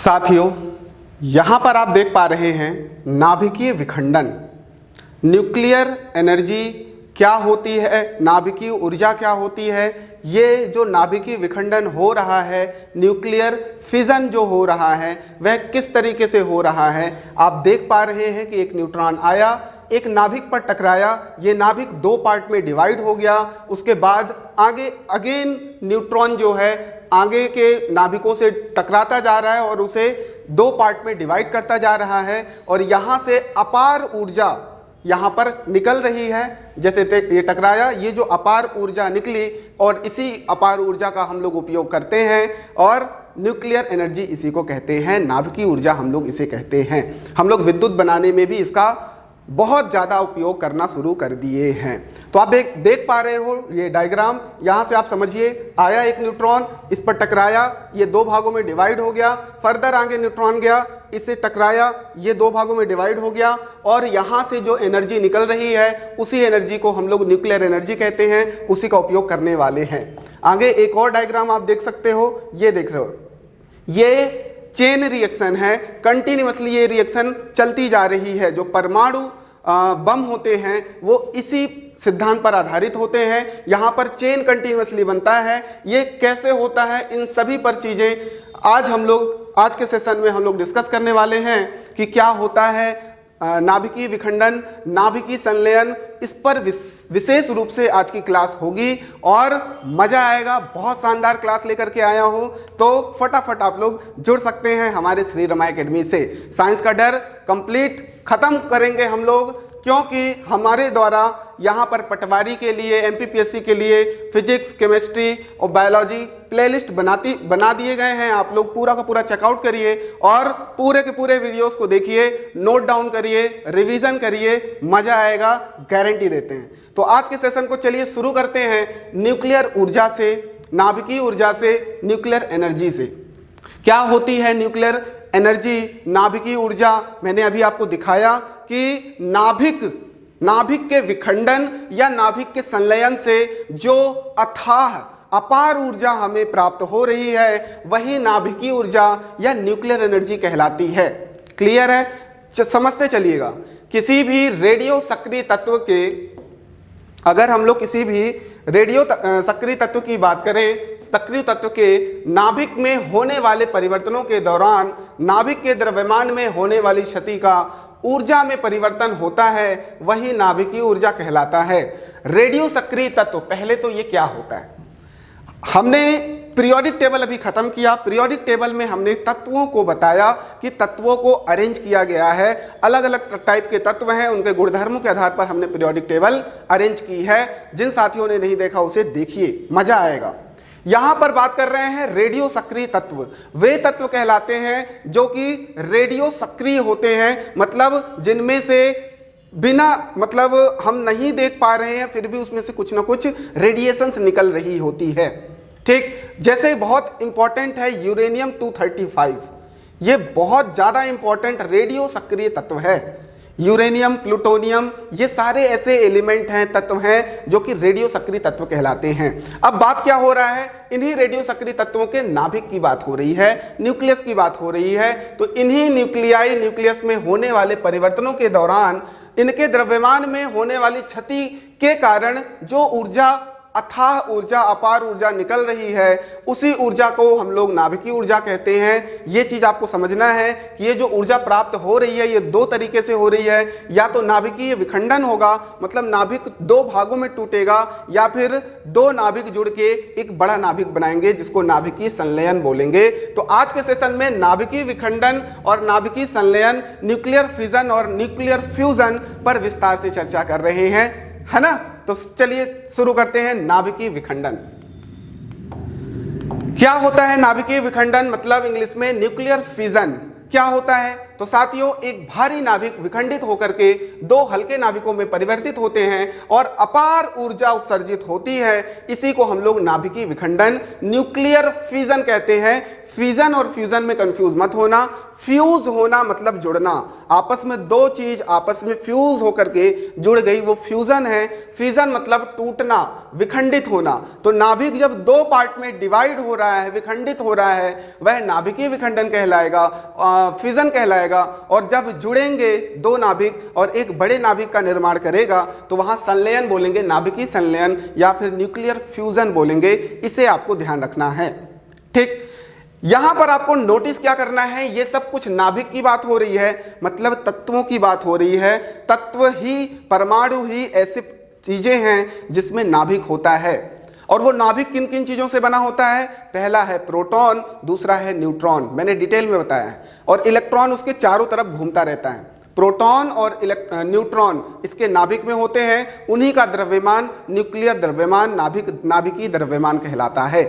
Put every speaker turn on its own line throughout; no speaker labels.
साथियों, यहाँ पर आप देख पा रहे हैं नाभिकीय विखंडन। न्यूक्लियर एनर्जी क्या होती है, नाभिकीय ऊर्जा क्या होती है, ये जो नाभिकीय विखंडन हो रहा है, न्यूक्लियर फिजन जो हो रहा है, वह किस तरीके से हो रहा है। आप देख पा रहे हैं कि एक न्यूट्रॉन आया, एक नाभिक पर टकराया, ये नाभिक दो पार्ट में डिवाइड हो गया, उसके बाद आगे अगेन न्यूट्रॉन जो है आगे के नाभिकों से टकराता जा रहा है और उसे दो पार्ट में डिवाइड करता जा रहा है और यहाँ से अपार ऊर्जा यहाँ पर निकल रही है। जैसे ये टकराया, ये जो अपार ऊर्जा निकली और इसी अपार ऊर्जा का हम लोग उपयोग करते हैं और न्यूक्लियर एनर्जी इसी को कहते हैं, नाभिकीय ऊर्जा हम लोग इसे कहते हैं। हम लोग विद्युत बनाने में भी इसका बहुत ज़्यादा उपयोग करना शुरू कर दिए हैं। तो आप देख पा रहे हो ये डायग्राम, यहाँ से आप समझिए, आया एक न्यूट्रॉन, इस पर टकराया, ये दो भागों में डिवाइड हो गया, फर्दर आगे न्यूट्रॉन गया, इससे टकराया, ये दो भागों में डिवाइड हो गया और यहाँ से जो एनर्जी निकल रही है उसी एनर्जी को हम लोग न्यूक्लियर एनर्जी कहते हैं, उसी का उपयोग करने वाले हैं। आगे एक और डायग्राम आप देख सकते हो, ये देख रहे हो, ये चेन रिएक्शन है, कंटिन्यूअसली ये रिएक्शन चलती जा रही है। जो परमाणु बम होते हैं वो इसी सिद्धांत पर आधारित होते हैं। यहाँ पर चेन कंटिन्यूअसली बनता है। ये कैसे होता है, इन सभी पर चीज़ें आज के सेशन में हम लोग डिस्कस करने वाले हैं कि क्या होता है नाभिकीय विखंडन, नाभिकीय संलयन, इस पर विशेष रूप से आज की क्लास होगी और मज़ा आएगा। बहुत शानदार क्लास लेकर के आया हूँ, तो फटाफट आप लोग जुड़ सकते हैं हमारे श्री रमा एकेडमी से। साइंस का डर कंप्लीट खत्म करेंगे हम लोग, क्योंकि हमारे द्वारा यहाँ पर पटवारी के लिए, एमपीपीएससी के लिए फिजिक्स, केमिस्ट्री और बायोलॉजी प्लेलिस्ट बना दिए गए हैं। आप लोग पूरा का पूरा चेकआउट करिए और पूरे के पूरे वीडियोस को देखिए, नोट डाउन करिए, रिवीजन करिए, मजा आएगा, गारंटी देते हैं। तो आज के सेशन को चलिए शुरू करते हैं न्यूक्लियर ऊर्जा से, नाभिकीय ऊर्जा से, न्यूक्लियर एनर्जी से। क्या होती है न्यूक्लियर एनर्जी, नाभिकीय ऊर्जा? मैंने अभी आपको दिखाया कि नाभिक के विखंडन या नाभिक के संलयन से जो अथाह अपार ऊर्जा हमें प्राप्त हो रही है, वही नाभिकीय ऊर्जा या न्यूक्लियर एनर्जी कहलाती है। क्लियर है? समझते चलिएगा। किसी भी रेडियो सक्रिय तत्व के, अगर हम लोग किसी भी रेडियो सक्रिय तत्व की बात करें, सक्रिय तत्व के नाभिक में होने वाले परिवर्तनों के दौरान नाभिक के द्रव्यमान में होने वाली क्षति का ऊर्जा में परिवर्तन होता है, वही नाभिकीय ऊर्जा कहलाता है। रेडियो सक्रिय तत्व, पहले तो ये क्या होता है, हमने पीरियोडिक टेबल अभी खत्म किया। पीरियोडिक टेबल में हमने तत्वों को बताया कि तत्वों को अरेंज किया गया है, अलग अलग टाइप के तत्व हैं, उनके गुणधर्मों के आधार पर हमने पीरियोडिक टेबल अरेंज की है। जिन साथियों ने नहीं देखा उसे देखिए, मजा आएगा। यहां पर बात कर रहे हैं रेडियो सक्रिय तत्व। वे तत्व कहलाते हैं जो कि रेडियो सक्रिय होते हैं, मतलब जिनमें से बिना मतलब हम नहीं देख पा रहे हैं, फिर भी उसमें से कुछ ना कुछ रेडिएशंस निकल रही होती है। ठीक, जैसे बहुत इंपॉर्टेंट है यूरेनियम 235, ये बहुत ज्यादा इंपॉर्टेंट रेडियो सक्रिय तत्व है। यूरेनियम, प्लूटोनियम, ये सारे ऐसे एलिमेंट हैं, तत्व हैं जो कि रेडियो सक्रिय तत्व कहलाते हैं। अब बात क्या हो रहा है, इन्हीं रेडियो सक्रिय तत्वों के नाभिक की बात हो रही है, न्यूक्लियस की बात हो रही है। तो इन्हीं न्यूक्लियस में होने वाले परिवर्तनों के दौरान इनके द्रव्यमान में होने वाली क्षति के कारण जो ऊर्जा, अथाह ऊर्जा, अपार ऊर्जा निकल रही है, उसी ऊर्जा को हम लोग नाभिकीय ऊर्जा कहते हैं। ये चीज आपको समझना है कि ये जो ऊर्जा प्राप्त हो रही है, ये दो तरीके से हो रही है। या तो नाभिकीय विखंडन होगा, मतलब नाभिक दो भागों में टूटेगा, या फिर दो नाभिक जुड़ के एक बड़ा नाभिक बनाएंगे, जिसको नाभिकीय संलयन बोलेंगे। तो आज के सेशन में नाभिकीय विखंडन और नाभिकीय संलयन, न्यूक्लियर फिजन और न्यूक्लियर फ्यूजन पर विस्तार से चर्चा कर रहे हैं, है ना। तो चलिए शुरू करते हैं। नाभिकीय विखंडन क्या होता है? नाभिकीय विखंडन मतलब इंग्लिश में न्यूक्लियर फिजन क्या होता है? तो साथियों एक भारी नाभिक विखंडित होकर के दो हल्के नाभिकों में परिवर्तित होते हैं और अपार ऊर्जा उत्सर्जित होती है। इसी को हम लोग नाभिकीय विखंडन, न्यूक्लियर फ्यूजन कहते हैं। फ्यूजन और फ्यूजन में कंफ्यूज मत होना। फ्यूज होना मतलब जुड़ना, आपस में दो चीज आपस में फ्यूज होकर के जुड़ गई, वो फ्यूजन है। फ्यूजन मतलब टूटना, विखंडित होना। तो नाभिक जब दो पार्ट में डिवाइड हो रहा है, विखंडित हो रहा है, वह नाभिकीय विखंडन कहलाएगा, फ्यूजन कहलाएगा। और जब जुड़ेंगे दो नाभिक और एक बड़े नाभिक का निर्माण करेगा तो वहां संलयन बोलेंगे, नाभिकीय संलयन या फिर न्यूक्लियर फ्यूजन बोलेंगे। इसे आपको ध्यान रखना है। ठीक, यहां पर आपको नोटिस क्या करना है, ये सब कुछ नाभिक की बात हो रही है, मतलब तत्वों की बात हो रही है। तत्व ही, परमाणु ही ऐसी चीजें हैं जिसमें नाभिक होता है। और वो नाभिक किन किन चीजों से बना होता है? पहला है प्रोटॉन, दूसरा है न्यूट्रॉन, मैंने डिटेल में बताया है। और इलेक्ट्रॉन उसके चारों तरफ घूमता रहता है। प्रोटॉन और न्यूट्रॉन इसके नाभिक में होते हैं। उन्हीं का द्रव्यमान न्यूक्लियर द्रव्यमान, नाभिकीय द्रव्यमान कहलाता है।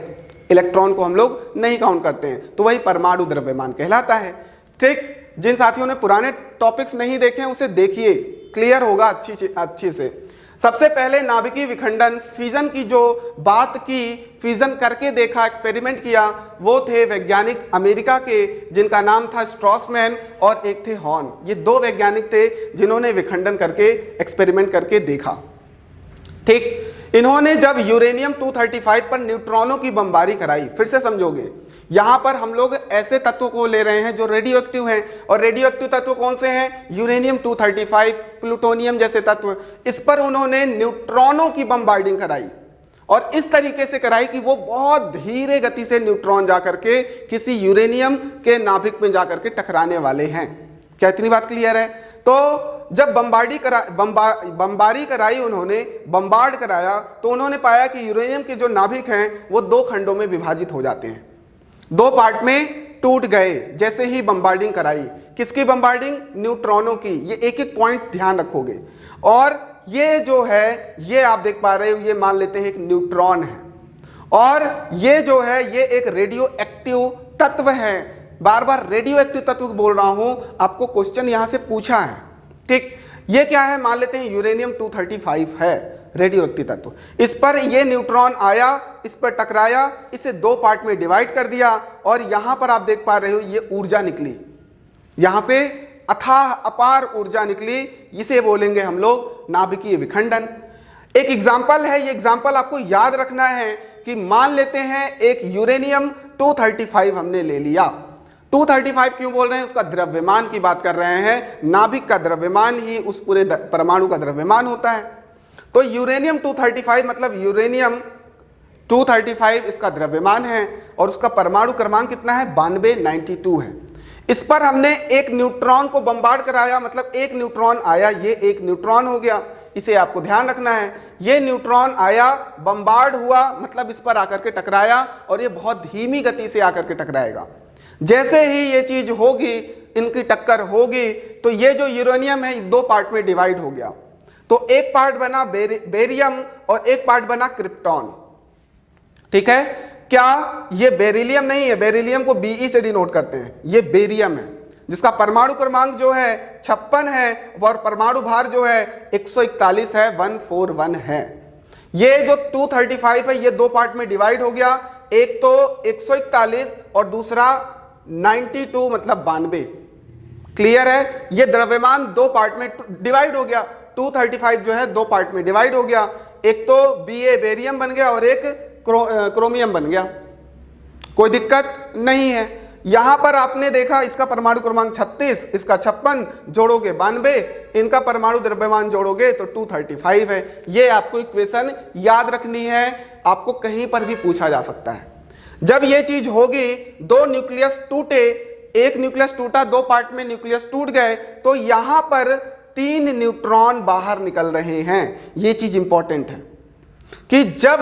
इलेक्ट्रॉन को हम लोग नहीं काउंट करते हैं, तो वही परमाणु द्रव्यमान कहलाता है। ठीक, जिन साथियों ने पुराने टॉपिक्स नहीं देखे हैं उसे देखिए, क्लियर होगा अच्छी से। सबसे पहले नाभिकीय विखंडन, फ्यूजन की जो बात की, फ्यूजन करके देखा, एक्सपेरिमेंट किया, वो थे वैज्ञानिक अमेरिका के, जिनका नाम था स्ट्रॉसमैन और एक थे हॉर्न। ये दो वैज्ञानिक थे जिन्होंने विखंडन करके, एक्सपेरिमेंट करके देखा। ठीक, इन्होंने जब यूरेनियम 235 पर न्यूट्रॉनों की बमबारी कराई, फिर से समझोगे, यहां पर हम लोग ऐसे तत्वों को ले रहे हैं जो रेडियो एक्टिव हैं। और रेडियो एक्टिव तत्व कौन से हैं? यूरेनियम 235, प्लूटोनियम जैसे तत्व। इस पर उन्होंने न्यूट्रॉनों की बमबार्डिंग कराई और इस तरीके से कराई कि वो बहुत धीरे गति से न्यूट्रॉन जाकर के किसी यूरेनियम के नाभिक में जाकर के टकराने वाले हैं। क्या इतनी बात क्लियर है? तो जब बमबारी कराई, उन्होंने बमबार्ड कराया, तो उन्होंने पाया कि यूरेनियम के जो नाभिक हैं वो दो खंडों में विभाजित हो जाते हैं, दो पार्ट में टूट गए जैसे ही बमबार्डिंग कराई। किसकी बमबार्डिंग? न्यूट्रॉनों की। ये एक एक पॉइंट ध्यान रखोगे। और ये जो है, ये आप देख पा रहे हो, ये मान लेते हैं एक न्यूट्रॉन है और ये जो है ये एक रेडियो एक्टिव तत्व है। बार बार रेडियो एक्टिव तत्व बोल रहा हूं, आपको क्वेश्चन यहां से पूछा है। ठीक, ये क्या है? मान लेते हैं यूरेनियम 235 है रेडियो एक्टिव तत्व। इस पर ये न्यूट्रॉन आया, इस पर टकराया, इसे दो पार्ट में डिवाइड कर दिया और यहां पर आप देख पा रहे हो ये ऊर्जा निकली, यहां से अथाह अपार ऊर्जा निकली। इसे बोलेंगे हम लोग नाभिकीय विखंडन। एक एग्जाम्पल है, ये एग्जाम्पल आपको याद रखना है कि मान लेते हैं एक यूरेनियम 235 हमने ले लिया। 235 क्यों बोल रहे हैं? उसका द्रव्यमान की बात कर रहे हैं। नाभिक का द्रव्यमान ही उस पूरे परमाणु का द्रव्यमान होता है। तो यूरेनियम 235 मतलब यूरेनियम 235 इसका द्रव्यमान है और उसका परमाणु क्रमांक कितना है? 92 है। इस पर हमने एक न्यूट्रॉन को बमबार्ड कराया, मतलब एक न्यूट्रॉन आया, ये एक न्यूट्रॉन हो गया। इसे आपको ध्यान रखना है। ये न्यूट्रॉन आया, बमबार्ड हुआ, मतलब इस पर आकर के टकराया और ये बहुत धीमी गति से आकर के टकराएगा। जैसे ही ये चीज होगी, इनकी टक्कर होगी, तो ये जो यूरेनियम है दो पार्ट में डिवाइड हो गया। तो एक पार्ट बना बेरियम और एक पार्ट बना क्रिप्टॉन। ठीक है, क्या ये बेरिलियम नहीं है? बेरिलियम को Be से डिनोट करते हैं। ये बेरियम है जिसका परमाणु क्रमांक जो है 56 है और परमाणु भार जो है 141 है, 141 है। ये जो 235 है ये दो पार्ट में डिवाइड हो गया, एक तो 141 और दूसरा 92 मतलब 92। क्लियर है? ये द्रव्यमान दो पार्ट में डिवाइड हो गया। 235 जो है दो पार्ट में डिवाइड हो गया, एक तो Ba बेरियम बन गया और एक क्रोमियम बन गया। कोई दिक्कत नहीं है। यहां पर आपने देखा इसका परमाणु क्रमांक 36, इसका 56, जोड़ोगे 92, इनका परमाणु द्रव्यमान जोड़ोगे तो 235 है। ये आपको इक्वेशन याद रखनी है, आपको कहीं पर भी पूछा जा सकता है। जब ये चीज होगी, दो न्यूक्लियस टूटे, एक न्यूक्लियस टूटा, दो पार्ट में न्यूक्लियस टूट गए, तो यहां पर 3 न्यूट्रॉन बाहर निकल रहे हैं। ये चीज इंपॉर्टेंट है कि जब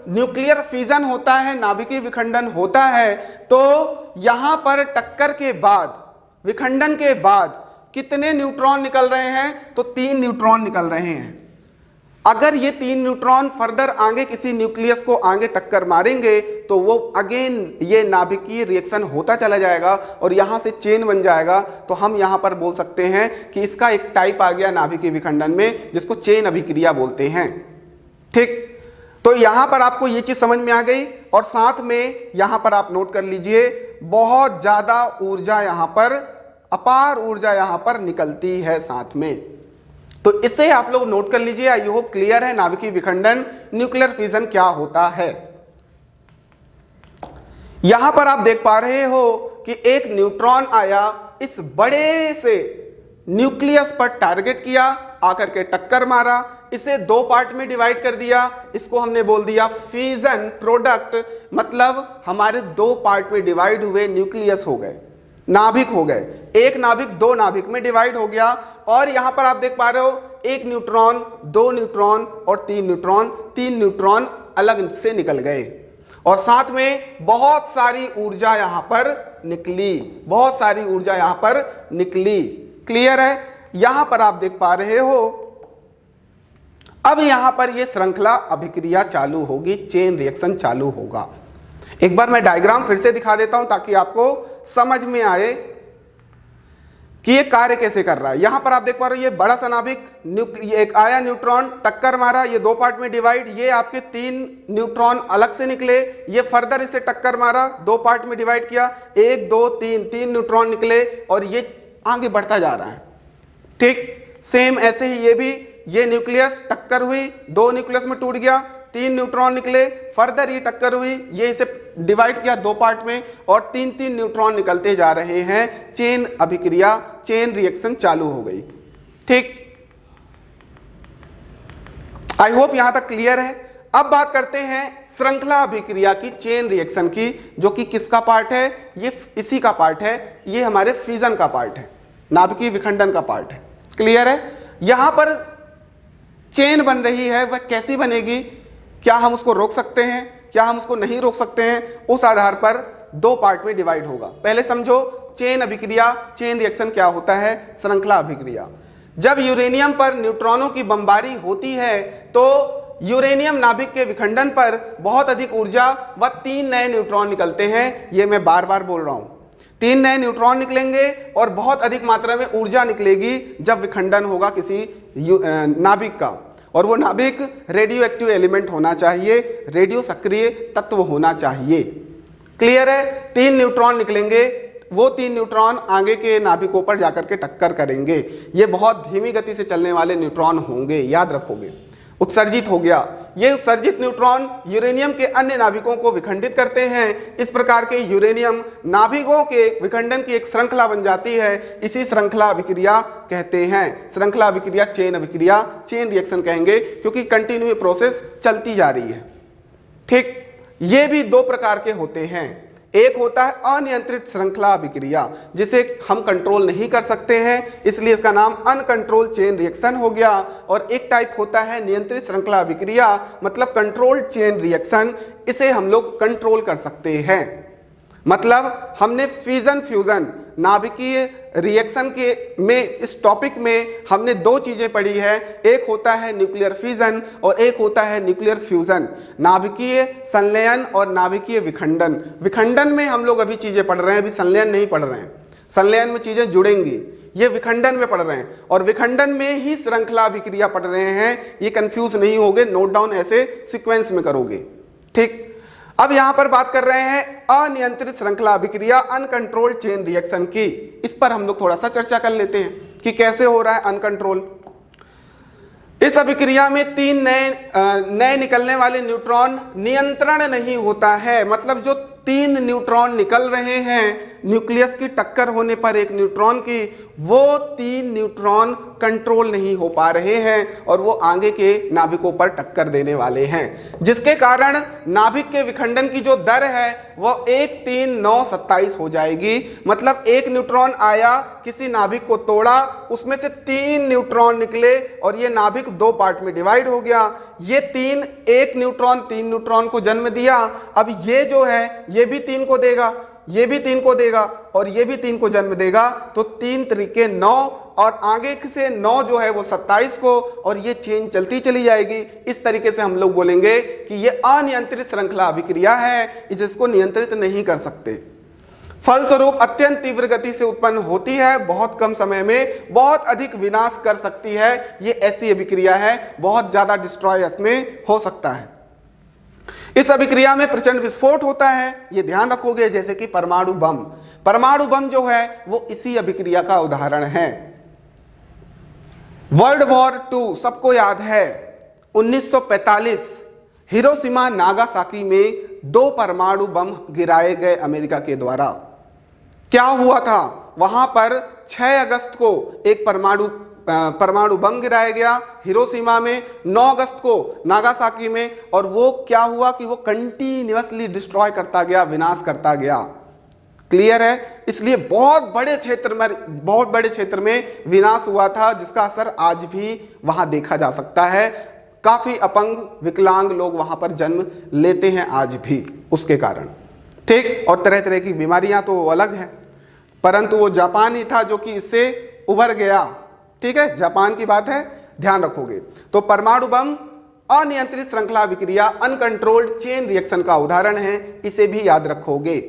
न्यूक्लियर फ्यूजन होता है, नाभिकीय विखंडन होता है, तो यहां पर टक्कर के बाद, विखंडन के बाद कितने न्यूट्रॉन निकल रहे हैं? तो 3 न्यूट्रॉन निकल रहे हैं। अगर ये 3 न्यूट्रॉन फर्दर आगे किसी न्यूक्लियस को आगे टक्कर मारेंगे तो वो अगेन ये नाभिकीय रिएक्शन होता चला जाएगा और यहां से चेन बन जाएगा। तो हम यहां पर बोल सकते हैं कि इसका एक टाइप आ गया नाभिकीय विखंडन में, जिसको चेन अभिक्रिया बोलते हैं। ठीक, तो यहां पर आपको ये चीज समझ में आ गई। और साथ में यहां पर आप नोट कर लीजिए, बहुत ज्यादा ऊर्जा यहां पर, अपार ऊर्जा यहां पर निकलती है साथ में। तो इसे आप लोग नोट कर लीजिए। आई होप क्लियर है नाभिकीय विखंडन, न्यूक्लियर फिजन क्या होता है। यहां पर आप देख पा रहे हो कि एक न्यूट्रॉन आया, इस बड़े से न्यूक्लियस पर टारगेट किया, आकर के टक्कर मारा, इसे 2 पार्ट में डिवाइड कर दिया। इसको हमने बोल दिया फिजन प्रोडक्ट, मतलब हमारे 2 पार्ट में डिवाइड हुए न्यूक्लियस हो गए, नाभिक हो गए। एक नाभिक 2 नाभिक में डिवाइड हो गया। और यहां पर आप देख पा रहे हो 1 न्यूट्रॉन, 2 न्यूट्रॉन और 3 न्यूट्रॉन, 3 न्यूट्रॉन अलग से निकल गए और साथ में बहुत सारी ऊर्जा यहां पर निकली, बहुत सारी ऊर्जा यहां पर निकली। क्लियर है? यहां पर आप देख पा रहे हो अब यहां पर यह श्रृंखला अभिक्रिया चालू होगी, चेन रिएक्शन चालू होगा। एक बार मैं डायग्राम फिर से दिखा देता हूं ताकि आपको समझ में आए कि ये कार्य कैसे कर रहा है। यहां पर आप देख पा रहे हो ये बड़ा सा नाभिक, एक आया न्यूट्रॉन, टक्कर मारा, ये 2 पार्ट में डिवाइड, ये आपके 3 न्यूट्रॉन अलग से निकले, ये फर्दर इसे टक्कर मारा, 2 पार्ट में डिवाइड किया, 1 2 3 न्यूट्रॉन निकले और ये आगे बढ़ता जा रहा है। ठीक, सेम ऐसे ही ये भी, ये न्यूक्लियस टक्कर हुई, 2 न्यूक्लियस में टूट गया, 3 न्यूट्रॉन निकले, फर्दर ये टक्कर हुई, ये इसे डिवाइड किया 2 पार्ट में और 3 न्यूट्रॉन निकलते जा रहे हैं। चेन अभिक्रिया, चेन रिएक्शन चालू हो गई। ठीक, आई होप यहां तक क्लियर है। अब बात करते हैं श्रृंखला अभिक्रिया की, चेन रिएक्शन की, जो कि किसका पार्ट है? ये इसी का पार्ट है, ये हमारे फिजन का पार्ट है, नाभिकीय विखंडन का पार्ट है। क्लियर है? यहां पर चेन बन रही है, वह कैसी बनेगी? क्या हम उसको रोक सकते हैं, क्या हम उसको नहीं रोक सकते हैं? उस आधार पर 2 पार्ट में डिवाइड होगा। पहले समझो चेन अभिक्रिया, चेन रिएक्शन क्या होता है, श्रृंखला अभिक्रिया। जब यूरेनियम पर न्यूट्रॉनों की बमबारी होती है तो यूरेनियम नाभिक के विखंडन पर बहुत अधिक ऊर्जा व 3 नए न्यूट्रॉन निकलते हैं। ये मैं बार बार बोल रहा हूं, 3 नए न्यूट्रॉन निकलेंगे और बहुत अधिक मात्रा में ऊर्जा निकलेगी जब विखंडन होगा किसी नाभिक का। और वो नाभिक रेडियो एक्टिव एलिमेंट होना चाहिए, रेडियो सक्रिय तत्व होना चाहिए। क्लियर है? 3 न्यूट्रॉन निकलेंगे, वो 3 न्यूट्रॉन आगे के नाभिकों पर जाकर के टक्कर करेंगे। ये बहुत धीमी गति से चलने वाले न्यूट्रॉन होंगे, याद रखोगे। उत्सर्जित हो गया, ये उत्सर्जित न्यूट्रॉन यूरेनियम के अन्य नाभिकों को विखंडित करते हैं। इस प्रकार के यूरेनियम नाभिकों के विखंडन की एक श्रृंखला बन जाती है, इसी श्रृंखला अभिक्रिया कहते हैं। श्रृंखला अभिक्रिया, चेन अभिक्रिया, चेन रिएक्शन कहेंगे क्योंकि कंटिन्यू प्रोसेस चलती जा रही है। ठीक, ये भी 2 प्रकार के होते हैं। एक होता है अनियंत्रित श्रृंखला अभिक्रिया, जिसे हम कंट्रोल नहीं कर सकते हैं, इसलिए इसका नाम अनकंट्रोल चेन रिएक्शन हो गया। और एक टाइप होता है नियंत्रित श्रृंखला अभिक्रिया, मतलब कंट्रोल्ड चेन रिएक्शन, इसे हम लोग कंट्रोल कर सकते हैं। मतलब हमने फिजन फ्यूजन नाभिकीय रिएक्शन के में इस टॉपिक में हमने 2 चीजें पढ़ी है। एक होता है न्यूक्लियर फिजन और एक होता है न्यूक्लियर फ्यूजन, नाभिकीय संलयन और नाभिकीय विखंडन। विखंडन में हम लोग अभी चीजें पढ़ रहे हैं, अभी संलयन नहीं पढ़ रहे हैं। संलयन में चीजें जुड़ेंगी, ये विखंडन में पढ़ रहे हैं और विखंडन में ही श्रृंखला अभिक्रिया पढ़ रहे हैं। ये कंफ्यूज नहीं होगे, नोट डाउन ऐसे सीक्वेंस में करोगे। ठीक, अब यहां पर बात कर रहे हैं अनियंत्रित श्रृंखला अभिक्रिया, अनकंट्रोल्ड चेन रिएक्शन की। इस पर हम लोग थोड़ा सा चर्चा कर लेते हैं कि कैसे हो रहा है अनकंट्रोल। इस अभिक्रिया में 3 नए निकलने वाले न्यूट्रॉन नियंत्रण नहीं होता है। मतलब जो 3 न्यूट्रॉन निकल रहे हैं न्यूक्लियस की टक्कर होने पर एक न्यूट्रॉन की, वो 3 न्यूट्रॉन कंट्रोल नहीं हो पा रहे हैं और वो आगे के नाभिकों पर टक्कर देने वाले हैं, जिसके कारण नाभिक के विखंडन की जो दर है वो 1 3 9 27 हो जाएगी। मतलब एक न्यूट्रॉन आया, किसी नाभिक को तोड़ा, उसमें से 3 न्यूट्रॉन निकले और ये नाभिक 2 पार्ट में डिवाइड हो गया। ये 1 न्यूट्रॉन 3 न्यूट्रॉन को जन्म दिया। अब ये जो है ये भी 3 को देगा, ये भी 3 को देगा और ये भी 3 को जन्म देगा। तो 3 तरीके 9 और आगे से 9 जो है वो 27 को, और ये चेन चलती चली जाएगी। इस तरीके से हम लोग बोलेंगे कि ये अनियंत्रित श्रृंखला अभिक्रिया है, जिसको नियंत्रित नहीं कर सकते। फलस्वरूप अत्यंत तीव्र गति से उत्पन्न होती है, बहुत कम समय में बहुत अधिक विनाश कर सकती है। ये ऐसी अभिक्रिया है, बहुत ज्यादा डिस्ट्रॉय इसमें हो सकता है। इस अभिक्रिया में प्रचंड विस्फोट होता है, ये ध्यान रखोगे, जैसे कि परमाणु बम। परमाणु बम जो है वो इसी अभिक्रिया का उदाहरण है। वर्ल्ड वॉर 2 सबको याद है, 1945 हिरोशिमा नागासाकी में 2 परमाणु बम गिराए गए अमेरिका के द्वारा। क्या हुआ था वहां पर, 6 अगस्त को एक परमाणु बम गिराया गया हिरोशिमा में, 9 अगस्त को नागासाकी में, और वो क्या हुआ कि वो कंटिन्यूअसली डिस्ट्रॉय करता गया, विनाश करता गया। क्लियर है? इसलिए बहुत बड़े क्षेत्र में विनाश हुआ था, जिसका असर आज भी वहां देखा जा सकता है। काफी अपंग विकलांग लोग वहां पर जन्म लेते हैं आज भी उसके कारण, ठीक। और तरह तरह की बीमारियां तो अलग हैं, परंतु वो जापान ही था जो कि इससे उभर गया, ठीक है, जापान की बात है, ध्यान रखोगे। तो परमाणु बम अनियंत्रित श्रृंखला अभिक्रिया, अनकंट्रोल्ड चेन रिएक्शन का उदाहरण है, इसे भी याद रखोगे,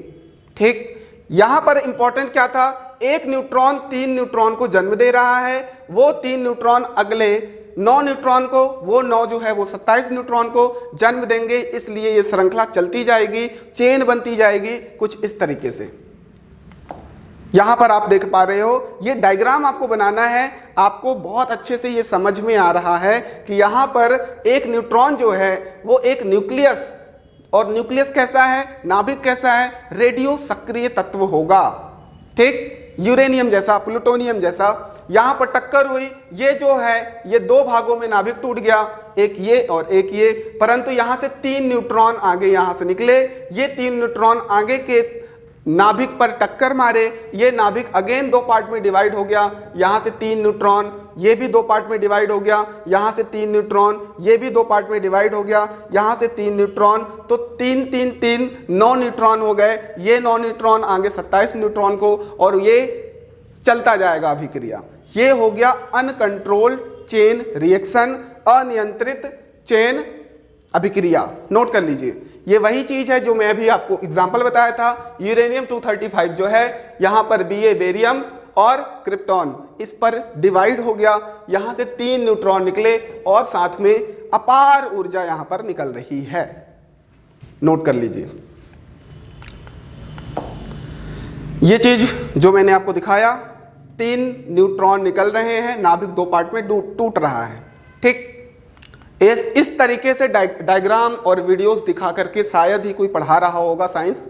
ठीक। यहां पर इंपॉर्टेंट क्या था, एक न्यूट्रॉन 3 न्यूट्रॉन को जन्म दे रहा है, वो 3 न्यूट्रॉन अगले 9 न्यूट्रॉन को, वो 9 जो है वो 27 न्यूट्रॉन को जन्म देंगे। इसलिए ये श्रृंखला चलती जाएगी, चेन बनती जाएगी कुछ इस तरीके से। यहां पर आप देख पा रहे हो, ये डायग्राम आपको बनाना है, आपको बहुत अच्छे से ये समझ में आ रहा है कि यहां पर एक न्यूट्रॉन जो है वो एक न्यूक्लियस, और न्यूक्लियस कैसा है, नाभिक कैसा है, रेडियो सक्रिय तत्व होगा, ठीक, यूरेनियम जैसा, प्लूटोनियम जैसा। यहां पर टक्कर हुई, ये जो है ये 2 भागों में नाभिक टूट गया, एक ये और एक ये, परंतु यहां से 3 न्यूट्रॉन आगे यहां से निकले, ये 3 न्यूट्रॉन आगे के नाभिक पर टक्कर मारे, ये नाभिक अगेन 2 पार्ट में डिवाइड हो गया, यहां से 3 न्यूट्रॉन, ये भी 2 पार्ट में डिवाइड हो गया, यहां से 3 न्यूट्रॉन, ये भी 2 पार्ट में डिवाइड हो गया, यहां से 3 न्यूट्रॉन, तो 3 3 3 9 न्यूट्रॉन हो गए, ये 9 न्यूट्रॉन आगे 27 न्यूट्रॉन को, और ये चलता जाएगा अभिक्रिया। ये हो गया अनकंट्रोल्ड चेन रिएक्शन, अनियंत्रित चेन अभिक्रिया। नोट कर लीजिए, ये वही चीज है जो मैं अभी आपको एग्जांपल बताया था। यूरेनियम 235 जो है, यहां पर Ba बेरियम और क्रिप्टॉन इस पर डिवाइड हो गया, यहां से 3 न्यूट्रॉन निकले और साथ में अपार ऊर्जा यहां पर निकल रही है। नोट कर लीजिए, ये चीज जो मैंने आपको दिखाया, 3 न्यूट्रॉन निकल रहे हैं, नाभिक 2 पार्ट में टूट रहा है, ठीक। इस तरीके से डायग्राम और वीडियोस दिखा करके शायद ही कोई पढ़ा रहा होगा साइंस,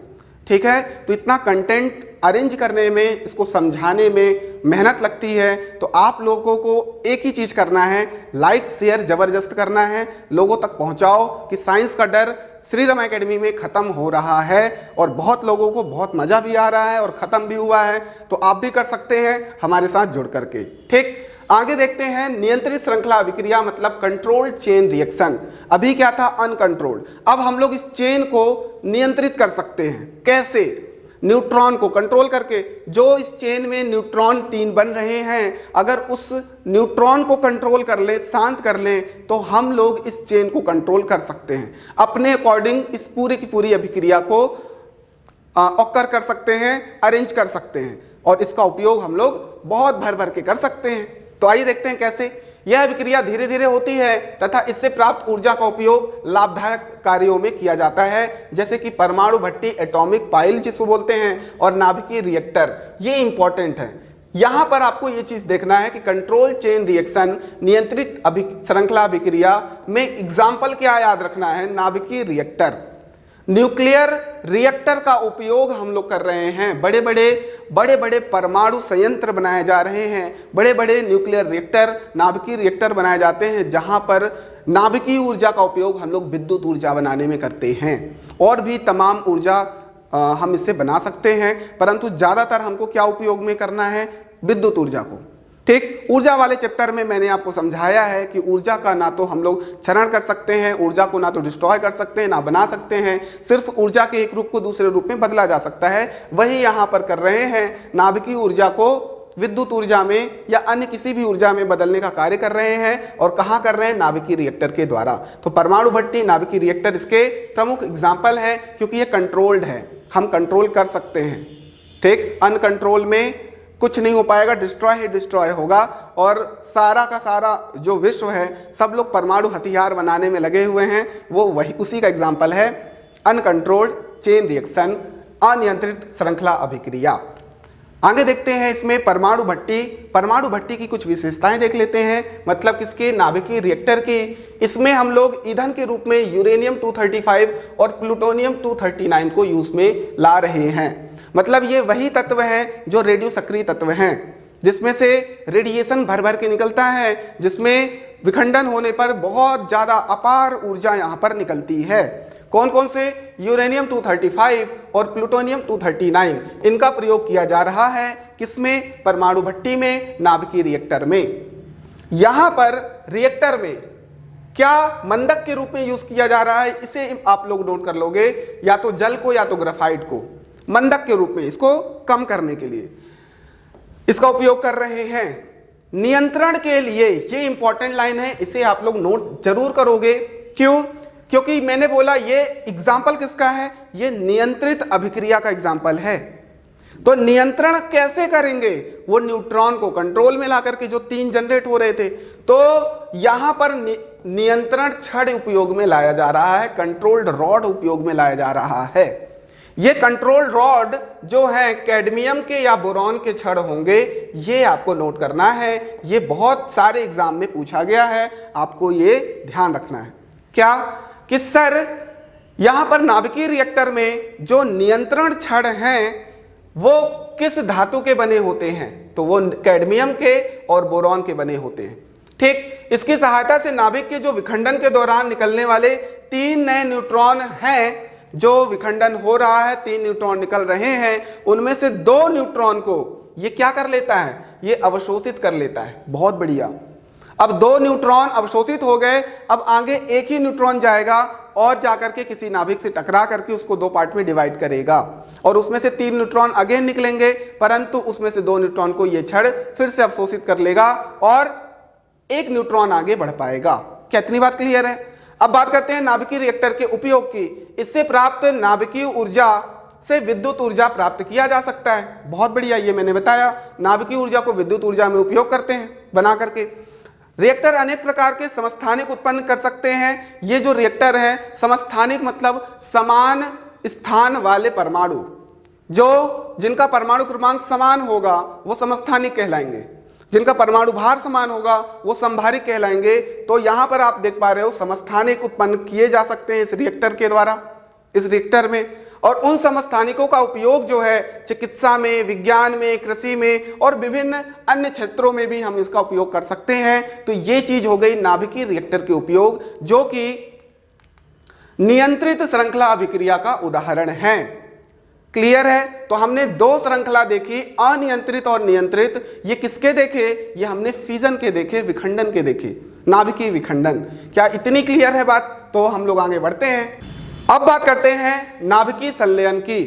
ठीक है। तो इतना कंटेंट अरेंज करने में, इसको समझाने में मेहनत लगती है, तो आप लोगों को एक ही चीज करना है, लाइक शेयर जबरदस्त करना है, लोगों तक पहुंचाओ कि साइंस का डर श्री राम एकेडमी में खत्म हो रहा है, और बहुत लोगों को बहुत मजा भी आ रहा है और खत्म भी हुआ है। तो आप भी कर सकते हैं हमारे साथ जुड़ करके, ठीक। आगे देखते हैं, नियंत्रित श्रृंखला अभिक्रिया मतलब कंट्रोल्ड चेन रिएक्शन। अभी क्या था, अनकंट्रोल्ड। अब हम लोग इस चेन को नियंत्रित कर सकते हैं, कैसे, न्यूट्रॉन को कंट्रोल करके। जो इस चेन में न्यूट्रॉन 3 बन रहे हैं, अगर उस न्यूट्रॉन को कंट्रोल कर ले, शांत कर ले, तो हम लोग इस चेन को कंट्रोल कर सकते हैं अपने अकॉर्डिंग। इस पूरी की पूरी अभिक्रिया को ऑकर कर सकते हैं, अरेंज कर सकते हैं, और इसका उपयोग हम लोग बहुत भर भर के कर सकते हैं। तो आइए देखते हैं कैसे। यह अभिक्रिया धीरे धीरे होती है तथा इससे प्राप्त ऊर्जा का उपयोग लाभदायक कार्यों में किया जाता है, जैसे कि परमाणु भट्टी, एटॉमिक पाइल जिसको बोलते हैं, और नाभिकीय रिएक्टर। ये इंपॉर्टेंट है। यहां पर आपको ये चीज देखना है कि कंट्रोल चेन रिएक्शन, नियंत्रित श्रृंखला अभिक्रिया में एग्जाम्पल क्या याद रखना है, नाभिकीय रिएक्टर, न्यूक्लियर रिएक्टर का उपयोग हम लोग कर रहे हैं। बड़े बड़े परमाणु संयंत्र बनाए जा रहे हैं, बड़े बड़े न्यूक्लियर रिएक्टर, नाभिकीय रिएक्टर बनाए जाते हैं, जहां पर नाभिकीय ऊर्जा का उपयोग हम लोग विद्युत ऊर्जा बनाने में करते हैं। और भी तमाम ऊर्जा हम इससे बना सकते हैं, परंतु ज़्यादातर हमको क्या उपयोग में करना है, विद्युत ऊर्जा को, ठीक। ऊर्जा वाले चैप्टर में मैंने आपको समझाया है कि ऊर्जा का ना तो हम लोग क्षरण कर सकते हैं, ऊर्जा को ना तो डिस्ट्रॉय कर सकते हैं, ना बना सकते हैं, सिर्फ ऊर्जा के एक रूप को दूसरे रूप में बदला जा सकता है। वही यहाँ पर कर रहे हैं, नाभिकीय ऊर्जा को विद्युत ऊर्जा में या अन्य किसी भी ऊर्जा में बदलने का कार्य कर रहे हैं। और कहाँ कर रहे हैं? नाभिकीय रिएक्टर के द्वारा। तो परमाणु भट्टी, नाभिकीय रिएक्टर इसके प्रमुख एग्जाम्पल है, क्योंकि ये कंट्रोल्ड है, हम कंट्रोल कर सकते हैं। ठीक, अनकंट्रोल में कुछ नहीं हो पाएगा, डिस्ट्रॉय ही डिस्ट्रॉय होगा। और सारा का सारा जो विश्व है, सब लोग परमाणु हथियार बनाने में लगे हुए हैं, वो वही उसी का एग्जाम्पल है अनकंट्रोल्ड चेन रिएक्शन, अनियंत्रित श्रृंखला अभिक्रिया। आगे देखते हैं इसमें परमाणु भट्टी की कुछ विशेषताएं देख लेते हैं। मतलब किसके? नाभिकीय रिएक्टर की। इसमें हम लोग ईंधन के रूप में यूरेनियम 235 और प्लूटोनियम 239 को यूज में ला रहे हैं। मतलब ये वही तत्व हैं जो रेडियो सक्रिय तत्व हैं, जिसमें से रेडिएशन भर भर के निकलता है, जिसमें विखंडन होने पर बहुत ज़्यादा अपार ऊर्जा यहाँ पर निकलती है। कौन कौन से? यूरेनियम 235 और प्लूटोनियम 239, इनका प्रयोग किया जा रहा है किसमें? परमाणु भट्टी में, नाभिकीय रिएक्टर में। यहाँ पर रिएक्टर में क्या मंदक के रूप में यूज किया जा रहा है, इसे आप लोग नोट कर लोगे, या तो जल को या तो ग्रेफाइट को, मंदक के रूप में, इसको कम करने के लिए इसका उपयोग कर रहे हैं। नियंत्रण के लिए, ये इंपॉर्टेंट लाइन है, इसे आप लोग नोट जरूर करोगे। क्यों? क्योंकि मैंने बोला ये एग्जाम्पल किसका है? ये नियंत्रित अभिक्रिया का एग्जाम्पल है। तो नियंत्रण कैसे करेंगे? वो न्यूट्रॉन को कंट्रोल में ला करके, जो 3 जनरेट हो रहे थे, तो यहां पर नियंत्रण छड़ उपयोग में लाया जा रहा है, कंट्रोल्ड रॉड उपयोग में लाया जा रहा है। ये कंट्रोल रॉड जो है कैडमियम के या बोरॉन के छड़ होंगे, ये आपको नोट करना है। ये बहुत सारे एग्जाम में पूछा गया है, आपको ये ध्यान रखना है। क्या कि सर यहां पर नाभिकीय रिएक्टर में जो नियंत्रण छड़ हैं वो किस धातु के बने होते हैं? तो वो कैडमियम के और बोरॉन के बने होते हैं। ठीक, इसकी सहायता से नाभिक के जो विखंडन के दौरान निकलने वाले 3 नए न्यूट्रॉन हैं, जो विखंडन हो रहा है, 3 न्यूट्रॉन निकल रहे हैं, उनमें से 2 न्यूट्रॉन को ये क्या कर लेता है? ये अवशोषित कर लेता है। बहुत बढ़िया। अब 2 न्यूट्रॉन अवशोषित हो गए, अब आगे एक ही न्यूट्रॉन जाएगा और जाकर के किसी नाभिक से टकरा करके उसको 2 पार्ट में डिवाइड करेगा, और उसमें से 3 न्यूट्रॉन अगेन निकलेंगे, परंतु उसमें से 2 न्यूट्रॉन को ये छड़ फिर से अवशोषित कर लेगा और 1 न्यूट्रॉन आगे बढ़ पाएगा। क्या इतनी बात क्लियर है? अब बात करते हैं नाभिकीय रिएक्टर के उपयोग की। इससे प्राप्त नाभिकीय ऊर्जा से विद्युत ऊर्जा प्राप्त किया जा सकता है। बहुत बढ़िया, ये मैंने बताया, नाभिकीय ऊर्जा को विद्युत ऊर्जा में उपयोग करते हैं बना करके। रिएक्टर अनेक प्रकार के समस्थानिक उत्पन्न कर सकते हैं। ये जो रिएक्टर है, समस्थानिक मतलब समान स्थान वाले परमाणु, जो जिनका परमाणु क्रमांक समान होगा वो समस्थानिक कहलाएंगे, जिनका परमाणु भार समान होगा वो समभारिक कहलाएंगे। तो यहां पर आप देख पा रहे हो समस्थानिक उत्पन्न किए जा सकते हैं इस रिएक्टर के द्वारा, इस रिएक्टर में। और उन समस्थानिकों का उपयोग जो है चिकित्सा में, विज्ञान में, कृषि में और विभिन्न अन्य क्षेत्रों में भी हम इसका उपयोग कर सकते हैं। तो ये चीज हो गई नाभिकीय रिएक्टर के उपयोग, जो कि नियंत्रित श्रृंखला अभिक्रिया का उदाहरण है। क्लियर है? तो हमने 2 श्रृंखला देखी, अनियंत्रित और नियंत्रित। ये किसके देखे? ये हमने फिजन के देखे, विखंडन के देखे, नाभिकीय विखंडन। क्या इतनी क्लियर है बात? तो हम लोग आगे बढ़ते हैं। अब बात करते हैं नाभिकीय संलयन की।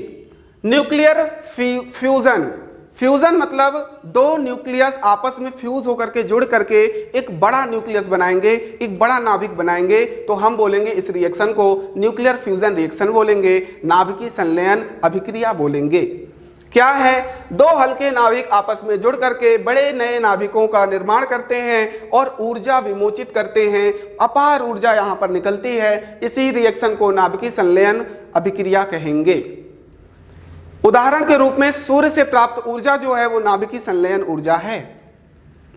Nuclear fusion. फ्यूजन मतलब 2 न्यूक्लियस आपस में फ्यूज होकर के जुड़ करके एक बड़ा न्यूक्लियस बनाएंगे, एक बड़ा नाभिक बनाएंगे। तो हम बोलेंगे इस रिएक्शन को न्यूक्लियर फ्यूजन रिएक्शन बोलेंगे, नाभिकीय संलयन अभिक्रिया बोलेंगे। क्या है? 2 हल्के नाभिक आपस में जुड़ करके बड़े नए नाभिकों का निर्माण करते हैं और ऊर्जा विमोचित करते हैं, अपार ऊर्जा यहां पर निकलती है। इसी रिएक्शन को नाभिकीय संलयन अभिक्रिया कहेंगे। उदाहरण के रूप में सूर्य से प्राप्त ऊर्जा जो है वो नाभिकीय संलयन ऊर्जा है।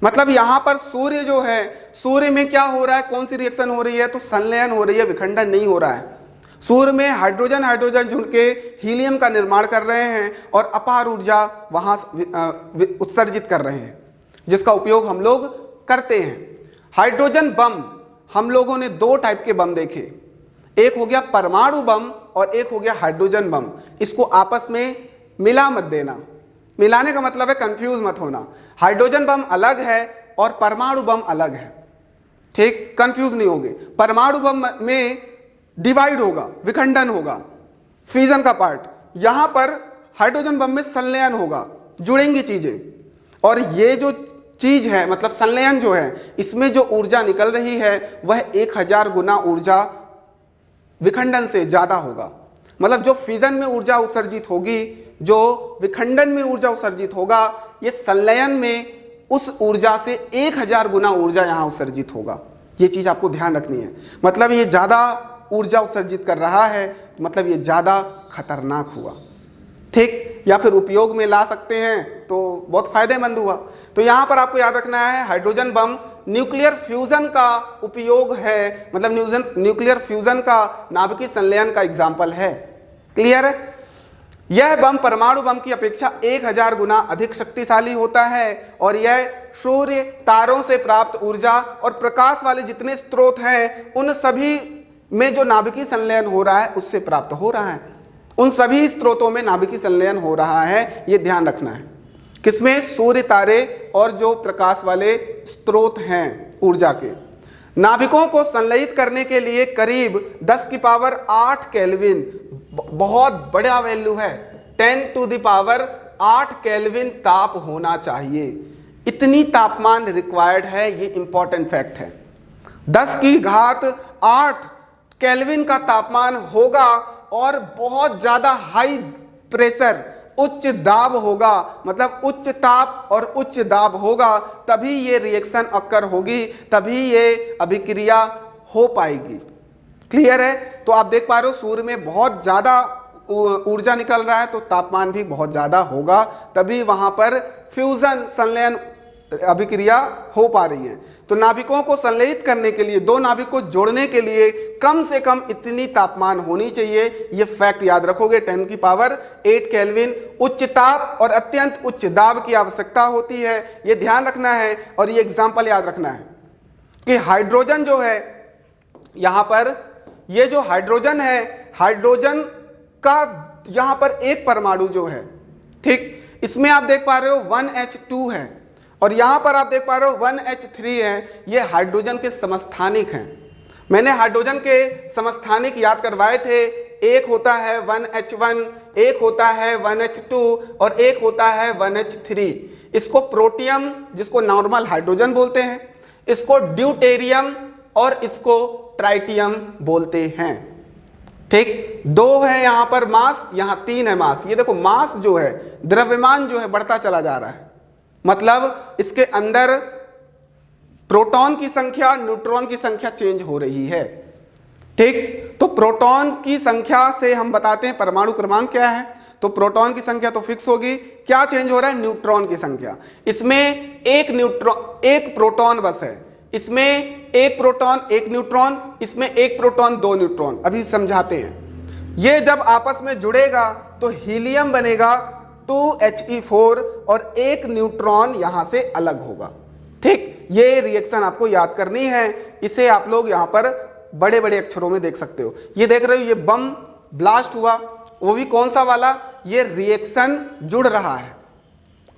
मतलब यहां पर सूर्य जो है, सूर्य में क्या हो रहा है, कौन सी रिएक्शन हो रही है? तो संलयन हो रही है, विखंडन नहीं हो रहा है। सूर्य में हाइड्रोजन जुड़ के हीलियम का निर्माण कर रहे हैं और अपार ऊर्जा वहां उत्सर्जित कर रहे हैं, जिसका उपयोग हम लोग करते हैं। हाइड्रोजन बम, हम लोगों ने 2 टाइप के बम देखे, एक हो गया परमाणु बम और एक हो गया हाइड्रोजन बम। इसको आपस में मिला मत देना, मिलाने का मतलब है कंफ्यूज मत होना। हाइड्रोजन बम अलग है और परमाणु बम अलग है। ठीक, कंफ्यूज नहीं होगे। परमाणु बम में डिवाइड होगा, विखंडन होगा, फिजन का पार्ट। यहां पर हाइड्रोजन बम में संलयन होगा, जुड़ेंगी चीजें। और ये जो चीज है मतलब संलयन जो है, इसमें जो ऊर्जा निकल रही है वह 1000 गुना ऊर्जा विखंडन से ज्यादा होगा। मतलब जो फिजन में ऊर्जा उत्सर्जित होगी, जो विखंडन में ऊर्जा उत्सर्जित होगा, ये संलयन में उस ऊर्जा से 1000 गुना ऊर्जा यहां उत्सर्जित होगा। ये चीज आपको ध्यान रखनी है। मतलब ये ज्यादा ऊर्जा उत्सर्जित कर रहा है, मतलब ये ज्यादा खतरनाक हुआ, ठीक, या फिर उपयोग में ला सकते हैं तो बहुत फायदेमंद हुआ। तो यहां पर आपको याद रखना है हाइड्रोजन बम न्यूक्लियर फ्यूजन का उपयोग है, मतलब न्यूक्लियर फ्यूजन का नाभिकीय संलयन का एग्जाम्पल है। क्लियर है? यह बम परमाणु बम की अपेक्षा 1000 गुना अधिक शक्तिशाली होता है और यह सूर्य, तारों से प्राप्त ऊर्जा और प्रकाश वाले जितने स्रोत हैं उन सभी में जो नाभिकीय संलयन हो रहा है उससे प्राप्त हो रहा है। उन सभी स्रोतों में नाभिकीय संलयन हो रहा है, ये ध्यान रखना है। किसमें? सूर्य, तारे और जो प्रकाश वाले स्रोत हैं ऊर्जा के। नाभिकों को संलयित करने के लिए करीब 10 की पावर 8 केल्विन, बहुत बड़ा वैल्यू है, 10 टू द पावर 8 केल्विन ताप होना चाहिए। इतनी तापमान रिक्वायर्ड है, ये इंपॉर्टेंट फैक्ट है। 10 की घात 8 केल्विन का तापमान होगा और बहुत ज्यादा हाई प्रेशर, उच्च दाब होगा, मतलब उच्च ताप और उच्च दाब होगा, तभी ये रिएक्शन अक्कर होगी, तभी ये अभिक्रिया हो पाएगी। क्लियर है? तो आप देख पा रहे हो सूर्य में बहुत ज्यादा ऊर्जा निकल रहा है तो तापमान भी बहुत ज्यादा होगा, तभी वहां पर फ्यूजन संलयन अभिक्रिया हो पा रही है। तो नाभिकों को संलयित करने के लिए, दो नाभिक को जोड़ने के लिए कम से कम इतनी तापमान होनी चाहिए। ये फैक्ट याद रखोगे, 10 की पावर 8 केल्विन उच्च ताप और अत्यंत उच्च दाब की आवश्यकता होती है, ये ध्यान रखना है। और ये एग्जाम्पल याद रखना है कि हाइड्रोजन जो है, यहां पर ये जो हाइड्रोजन है, हाइड्रोजन का यहां पर एक परमाणु जो है, ठीक, इसमें आप देख पा रहे हो 1H2 है और यहां पर आप देख पा रहे हो 1H3 है। ये हाइड्रोजन के समस्थानिक हैं। मैंने हाइड्रोजन के समस्थानिक याद करवाए थे, एक होता है 1H1, एक होता है 1H2 और एक होता है 1H3। इसको प्रोटियम, जिसको नॉर्मल हाइड्रोजन बोलते हैं, इसको ड्यूटेरियम और इसको ट्राइटियम बोलते हैं। ठीक, 2 है यहां पर मास, यहां 3 है मास। ये देखो मास जो है, द्रव्यमान जो है बढ़ता चला जा रहा है, मतलब इसके अंदर प्रोटॉन की संख्या, न्यूट्रॉन की संख्या चेंज हो रही है। ठीक, तो प्रोटॉन की संख्या से हम बताते हैं परमाणु क्रमांक क्या है। तो प्रोटॉन की संख्या तो फिक्स होगी, क्या चेंज हो रहा है? न्यूट्रॉन की संख्या। इसमें एक प्रोटॉन बस है, इसमें एक प्रोटॉन एक न्यूट्रॉन, इसमें एक प्रोटॉन 2 न्यूट्रॉन। अभी समझाते हैं। ये जब आपस में जुड़ेगा तो हीलियम बनेगा 2He4 और एक न्यूट्रॉन यहां से अलग होगा। ठीक, ये रिएक्शन आपको याद करनी है। इसे आप लोग यहां पर बड़े बड़े अक्षरों में देख सकते हो। ये देख रहे हो, ये बम ब्लास्ट हुआ, वो भी कौन सा वाला? ये रिएक्शन जुड़ रहा है।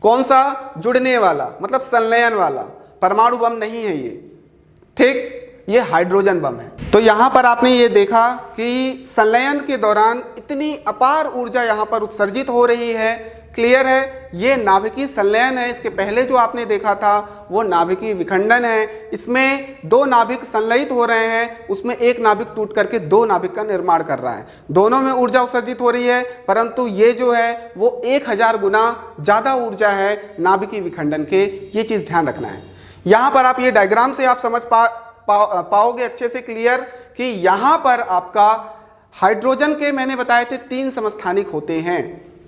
कौन सा? जुड़ने वाला, मतलब संलयन वाला। परमाणु बम नहीं है ये। ठीक, ये हाइड्रोजन बम है। तो यहां पर आपने ये देखा कि संलयन के दौरान इतनी अपार ऊर्जा यहां पर उत्सर्जित हो रही है। क्लियर है? ये नाभिकीय संलयन है। इसके पहले जो आपने देखा था वो नाभिकीय विखंडन है। इसमें 2 नाभिक संलयित हो रहे हैं, उसमें एक नाभिक टूट करके 2 नाभिक का निर्माण कर रहा है। दोनों में ऊर्जा उत्सर्जित हो रही है, परंतु ये जो है वो 1000 गुना ज्यादा ऊर्जा है नाभिकीय विखंडन के। ये चीज ध्यान रखना है। यहां पर आप ये डायग्राम से आप समझ पाओगे अच्छे से क्लियर कि यहां पर आपका हाइड्रोजन के मैंने बताए थे 3 समस्थानिक होते हैं।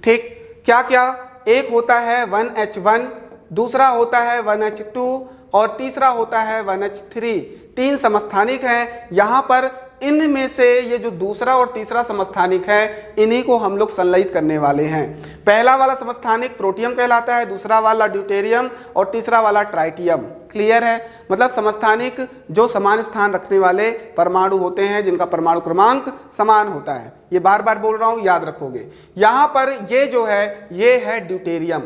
ठीक, क्या क्या? एक होता है 1H1, दूसरा होता है 1H2 और तीसरा होता है 1H3। 3 समस्थानिक हैं। यहां पर इनमें से ये जो दूसरा और तीसरा समस्थानिक है, इन्हीं को हम लोग संलयित करने वाले हैं। पहला वाला समस्थानिक प्रोटियम कहलाता है, दूसरा वाला ड्यूटेरियम और तीसरा वाला ट्राइटियम। क्लियर है? मतलब समस्थानिक जो समान स्थान रखने वाले परमाणु होते हैं, जिनका परमाणु क्रमांक समान होता है। ये बार बार बोल रहा हूं, याद रखोगे। यहां पर ये जो है, ये है ड्यूटेरियम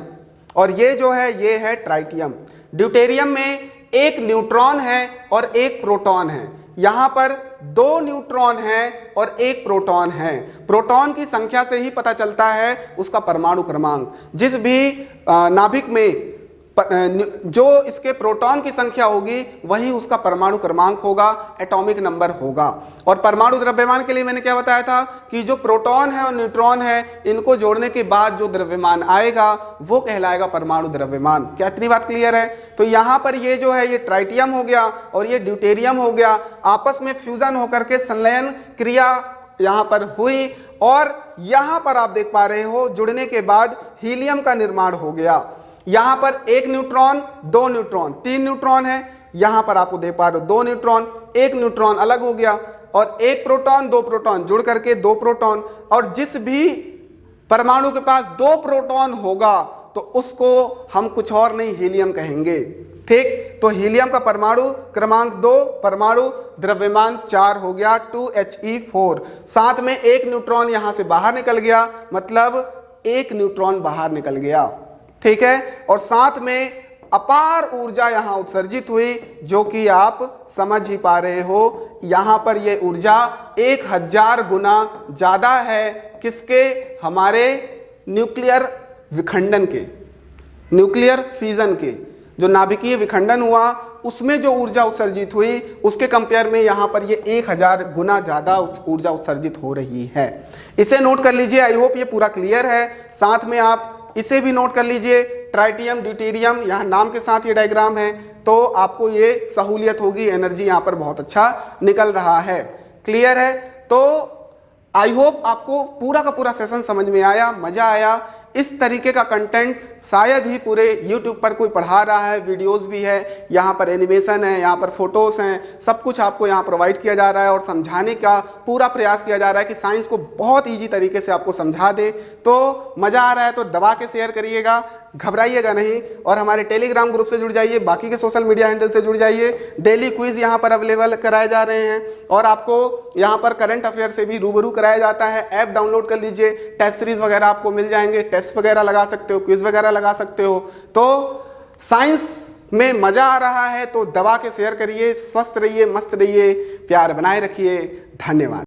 और ये जो है, ये है ट्राइटियम। ड्यूटेरियम में एक न्यूट्रॉन है और एक प्रोटॉन है। यहां पर 2 न्यूट्रॉन है और एक प्रोटॉन है। प्रोटॉन की संख्या से ही पता चलता है उसका परमाणु क्रमांक। जिस भी नाभिक में जो इसके प्रोटॉन की संख्या होगी वही उसका परमाणु क्रमांक होगा, एटॉमिक नंबर होगा। और परमाणु द्रव्यमान के लिए मैंने क्या बताया था कि जो प्रोटॉन है और न्यूट्रॉन है इनको जोड़ने के बाद जो द्रव्यमान आएगा वो कहलाएगा परमाणु द्रव्यमान। क्या इतनी बात क्लियर है? तो यहाँ पर ये जो है ये ट्राइटियम हो गया और ये ड्यूटेरियम हो गया, आपस में फ्यूजन होकर के संलयन क्रिया यहाँ पर हुई और यहाँ पर आप देख पा रहे हो जुड़ने के बाद हीलियम का निर्माण हो गया। यहाँ पर एक न्यूट्रॉन, दो न्यूट्रॉन, तीन न्यूट्रॉन है, यहाँ पर आपको देख पा रहे हो दो न्यूट्रॉन, एक न्यूट्रॉन अलग हो गया और एक प्रोटॉन, दो प्रोटॉन जुड़ करके दो प्रोटॉन। और जिस भी परमाणु के पास दो प्रोटॉन होगा तो उसको हम कुछ और नहीं हीलियम कहेंगे। ठीक, तो हीलियम का परमाणु क्रमांक 2, परमाणु द्रव्यमान 4 हो गया 2He4। साथ में एक न्यूट्रॉन यहां से बाहर निकल गया, मतलब एक न्यूट्रॉन बाहर निकल गया। ठीक है, और साथ में अपार ऊर्जा यहां उत्सर्जित हुई जो कि आप समझ ही पा रहे हो। यहां पर यह ऊर्जा 1000 गुना ज्यादा है किसके? हमारे न्यूक्लियर विखंडन के, न्यूक्लियर फिजन के। जो नाभिकीय विखंडन हुआ उसमें जो ऊर्जा उत्सर्जित हुई उसके कंपेयर में यहाँ पर ये 1000 गुना ज़्यादा ऊर्जा उत्सर्जित हो रही है। इसे नोट कर लीजिए। आई होप ये पूरा क्लियर है। साथ में आप इसे भी नोट कर लीजिए, ट्राइटियम, ड्यूटेरियम, यहाँ नाम के साथ ये डायग्राम है, तो आपको ये सहूलियत होगी। एनर्जी यहाँ पर बहुत अच्छा निकल रहा है। क्लियर है? तो आई होप आपको पूरा का पूरा सेशन समझ में आया, मजा आया। इस तरीके का कंटेंट शायद ही पूरे YouTube पर कोई पढ़ा रहा है। वीडियोस भी है, यहाँ पर एनिमेशन है, यहाँ पर फोटोस हैं, सब कुछ आपको यहाँ प्रोवाइड किया जा रहा है और समझाने का पूरा प्रयास किया जा रहा है कि साइंस को बहुत ईजी तरीके से आपको समझा दे। तो मज़ा आ रहा है तो दबा के शेयर करिएगा, घबराइएगा नहीं। और हमारे टेलीग्राम ग्रुप से जुड़ जाइए, बाकी के सोशल मीडिया हैंडल से जुड़ जाइए। डेली क्विज यहाँ पर अवेलेबल कराए जा रहे हैं और आपको यहाँ पर करंट अफेयर से भी रूबरू कराया जाता है। ऐप डाउनलोड कर लीजिए, टेस्ट सीरीज वगैरह आपको मिल जाएंगे, टेस्ट वगैरह लगा सकते हो, क्विज वगैरह लगा सकते हो। तो साइंस में मजा आ रहा है तो दबा के शेयर करिए। स्वस्थ रहिए, मस्त रहिए, प्यार बनाए रखिए। धन्यवाद।